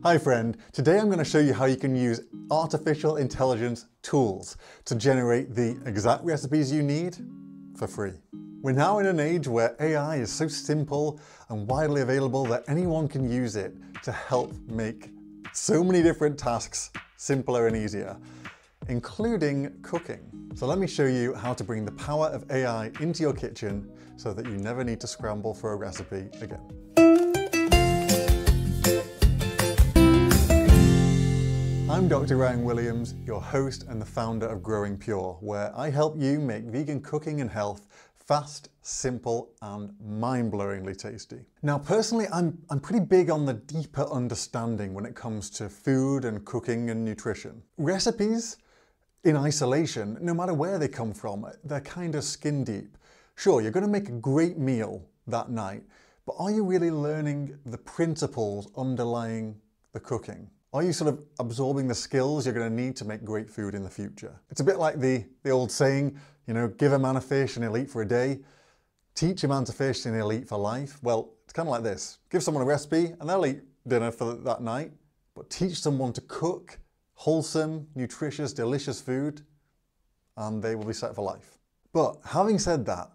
Hi friend, today I'm going to show you how you can use artificial intelligence tools to generate the exact recipes you need for free. We're now in an age where AI is so simple and widely available that anyone can use it to help make so many different tasks simpler and easier, including cooking. So let me show you how to bring the power of AI into your kitchen so that you never need to scramble for a recipe again. I'm Dr. Ryan Williams, your host and the founder of Growing Pure, where I help you make vegan cooking and health fast, simple, and mind-blowingly tasty. Now, personally, I'm pretty big on the deeper understanding when it comes to food and cooking and nutrition. Recipes in isolation, no matter where they come from, they're kind of skin deep. Sure, you're going to make a great meal that night, but are you really learning the principles underlying the cooking? Are you sort of absorbing the skills you're going to need to make great food in the future? It's a bit like the old saying, you know, give a man a fish and he'll eat for a day. Teach a man to fish and he'll eat for life. Well, it's kind of like this. Give someone a recipe and they'll eat dinner for that night. But teach someone to cook wholesome, nutritious, delicious food and they will be set for life. But having said that,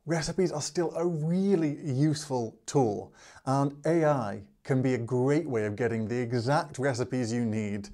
recipes are still a really useful tool, and AI can be a great way of getting the exact recipes you need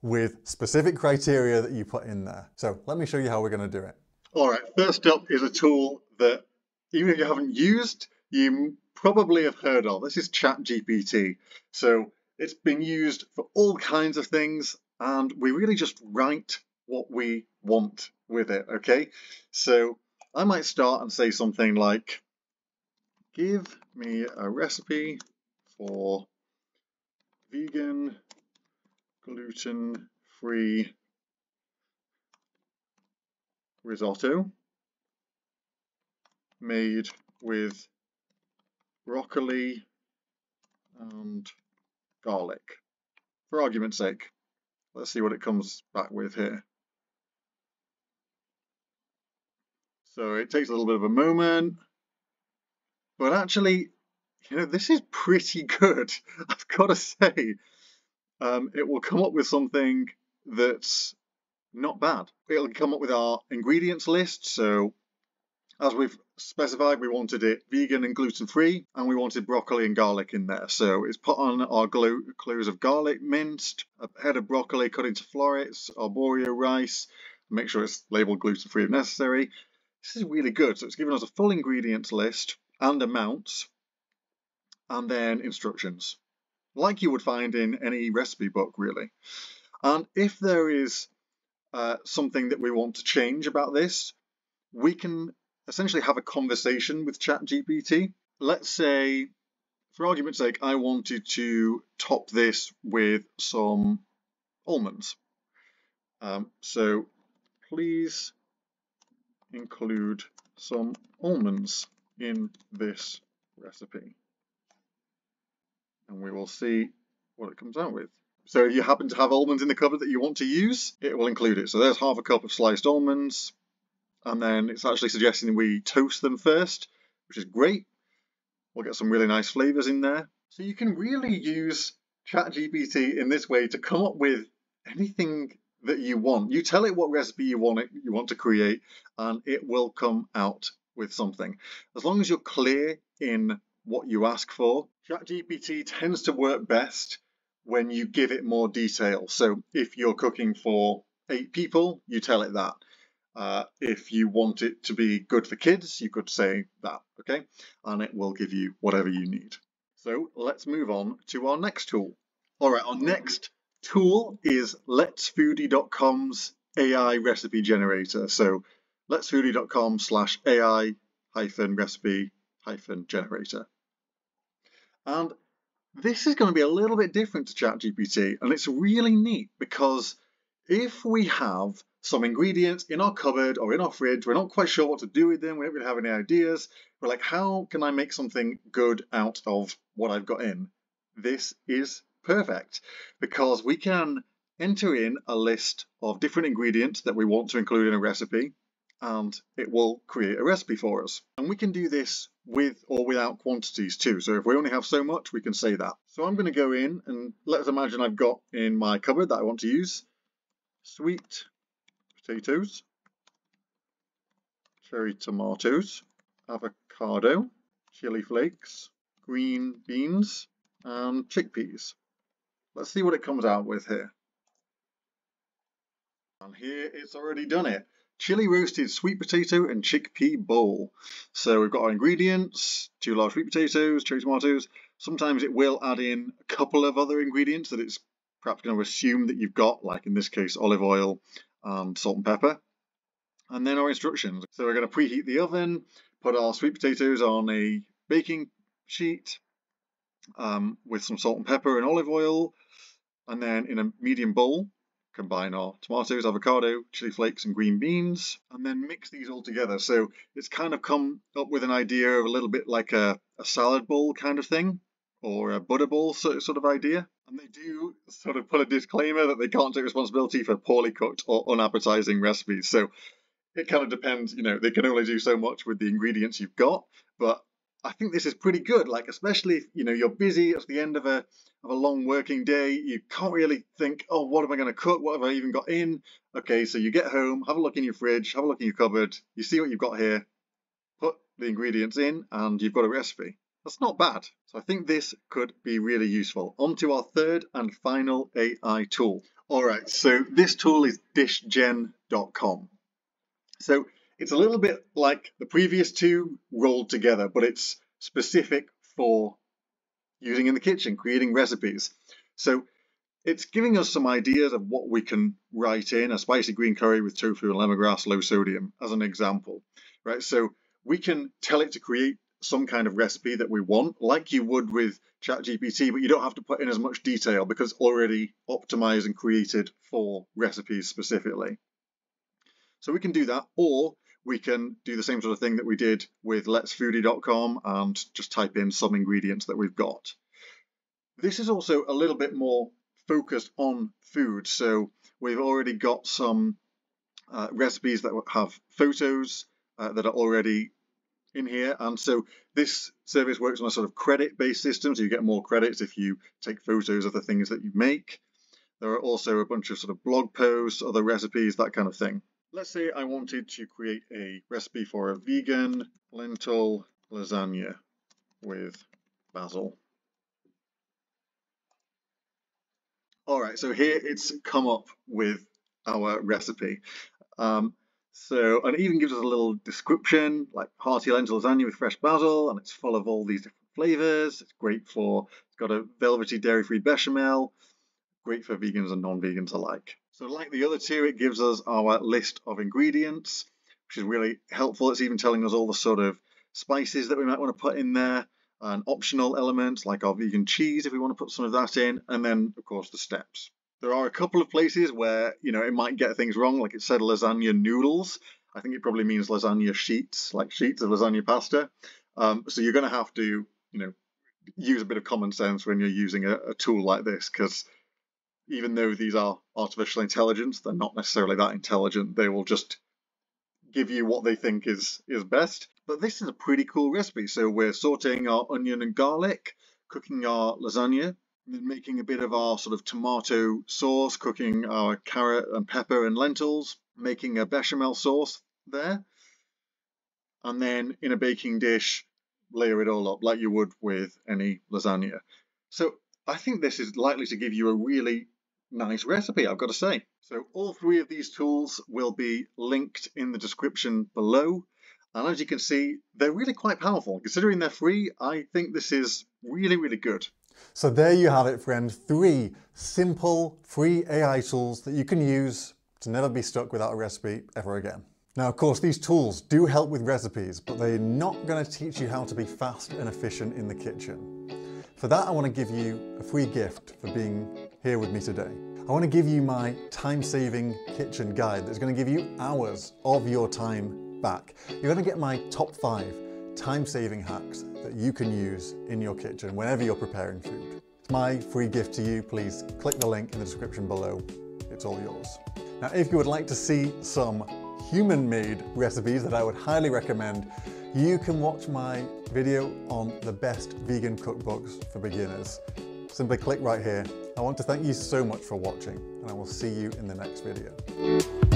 with specific criteria that you put in there. So let me show you how we're going to do it. All right, first up is a tool that even if you haven't used, you probably have heard of. This is ChatGPT. So it's been used for all kinds of things, and we really just write what we want with it, okay? So I might start and say something like, give me a recipe for vegan, gluten-free risotto made with broccoli and garlic. For argument's sake, let's see what it comes back with here. So it takes a little bit of a moment, but actually, you know, this is pretty good. I've got to say, it will come up with something that's not bad. It'll come up with our ingredients list. So as we've specified, we wanted it vegan and gluten-free, and we wanted broccoli and garlic in there. So it's put on our cloves of garlic minced, a head of broccoli cut into florets, arborio rice, make sure it's labeled gluten-free if necessary. This is really good. So it's given us a full ingredients list and amounts, and then instructions, like you would find in any recipe book, really. And if there is something that we want to change about this, we can essentially have a conversation with ChatGPT. Let's say, for argument's sake, I wanted to top this with some almonds. So please include some almonds in this recipe. And we will see what it comes out with. So if you happen to have almonds in the cupboard that you want to use, it will include it. So there's half a cup of sliced almonds, and then it's actually suggesting we toast them first, which is great. We'll get some really nice flavors in there. So you can really use ChatGPT in this way to come up with anything that you want. You tell it what recipe you want to create, and it will come out with something. As long as you're clear in what you ask for. ChatGPT tends to work best when you give it more detail. So if you're cooking for 8 people, you tell it that. If you want it to be good for kids, you could say that, okay? And it will give you whatever you need. So let's move on to our next tool. All right, our next tool is letsfoodie.com's AI recipe generator. So letsfoodie.com/AI-recipe-generator. And this is going to be a little bit different to ChatGPT, and it's really neat because if we have some ingredients in our cupboard or in our fridge, we're not quite sure what to do with them, we don't really have any ideas, we're like, how can I make something good out of what I've got in? This is perfect because we can enter in a list of different ingredients that we want to include in a recipe, and it will create a recipe for us. And we can do this with or without quantities too. So if we only have so much, we can say that. So I'm going to go in and let's imagine I've got in my cupboard that I want to use sweet potatoes, cherry tomatoes, avocado, chili flakes, green beans, and chickpeas. Let's see what it comes out with here. And here it's already done it. Chili roasted sweet potato and chickpea bowl. So we've got our ingredients, 2 large sweet potatoes, cherry tomatoes. Sometimes it will add in a couple of other ingredients that it's perhaps going to assume that you've got, like in this case olive oil and salt and pepper. And then our instructions. So we're going to preheat the oven, put our sweet potatoes on a baking sheet with some salt and pepper and olive oil. And then in a medium bowl, combine our tomatoes, avocado, chili flakes and green beans, and then mix these all together. So it's kind of come up with an idea of a little bit like a salad bowl kind of thing, or a butter bowl sort of idea. And they do sort of put a disclaimer that they can't take responsibility for poorly cooked or unappetizing recipes. So it kind of depends, they can only do so much with the ingredients you've got, but I think this is pretty good, like especially if you're busy at the end of a long working day, you can't really think, oh, what am I going to cook? What have I even got in? Okay, so you get home, have a look in your fridge, have a look in your cupboard, you see what you've got here, put the ingredients in, and you've got a recipe. That's not bad. So I think this could be really useful. On to our third and final AI tool. All right, so this tool is dishgen.com. So it's a little bit like the previous two rolled together, but it's specific for using in the kitchen, creating recipes. So it's giving us some ideas of what we can write in a spicy green curry with tofu and lemongrass, low sodium, as an example, right? So we can tell it to create some kind of recipe that we want, like you would with ChatGPT, but you don't have to put in as much detail because it's already optimized and created for recipes specifically. So we can do that, or we can do the same sort of thing that we did with letsfoodie.com and just type in some ingredients that we've got. This is also a little bit more focused on food. So we've already got some recipes that have photos that are already in here. And so this service works on a sort of credit-based system. So you get more credits if you take photos of the things that you make. There are also a bunch of sort of blog posts, other recipes, that kind of thing. Let's say I wanted to create a recipe for a vegan lentil lasagna with basil. All right, so here it's come up with our recipe. And it even gives us a little description, like hearty lentil lasagna with fresh basil, and it's full of all these different flavors. It's great it's got a velvety dairy-free bechamel, great for vegans and non-vegans alike. So like the other two, it gives us our list of ingredients, which is really helpful. It's even telling us all the sort of spices that we might want to put in there, and optional elements like our vegan cheese if we want to put some of that in, and then of course the steps. There are a couple of places where it might get things wrong, like it said lasagna noodles. I think it probably means lasagna sheets, like sheets of lasagna pasta. So you're going to have to use a bit of common sense when you're using a tool like this, because even though these are artificial intelligence, they're not necessarily that intelligent. They will just give you what they think is best. But this is a pretty cool recipe. So we're sauteing our onion and garlic, cooking our lasagna, and then making a bit of our sort of tomato sauce, cooking our carrot and pepper and lentils, making a bechamel sauce there. And then in a baking dish, layer it all up like you would with any lasagna. So I think this is likely to give you a really nice recipe, I've got to say. So all three of these tools will be linked in the description below. And as you can see, they're really quite powerful. Considering they're free, I think this is really, really good. So there you have it, friend. 3 simple free AI tools that you can use to never be stuck without a recipe ever again. Now, of course, these tools do help with recipes, but they're not going to teach you how to be fast and efficient in the kitchen. For that, I want to give you a free gift for being here with me today. I want to give you my time-saving kitchen guide that's going to give you hours of your time back. You're going to get my top 5 time-saving hacks that you can use in your kitchen whenever you're preparing food. It's my free gift to you. Please click the link in the description below. It's all yours. Now, if you would like to see some human-made recipes that I would highly recommend, you can watch my video on the best vegan cookbooks for beginners. Simply click right here. I want to thank you so much for watching, and I will see you in the next video.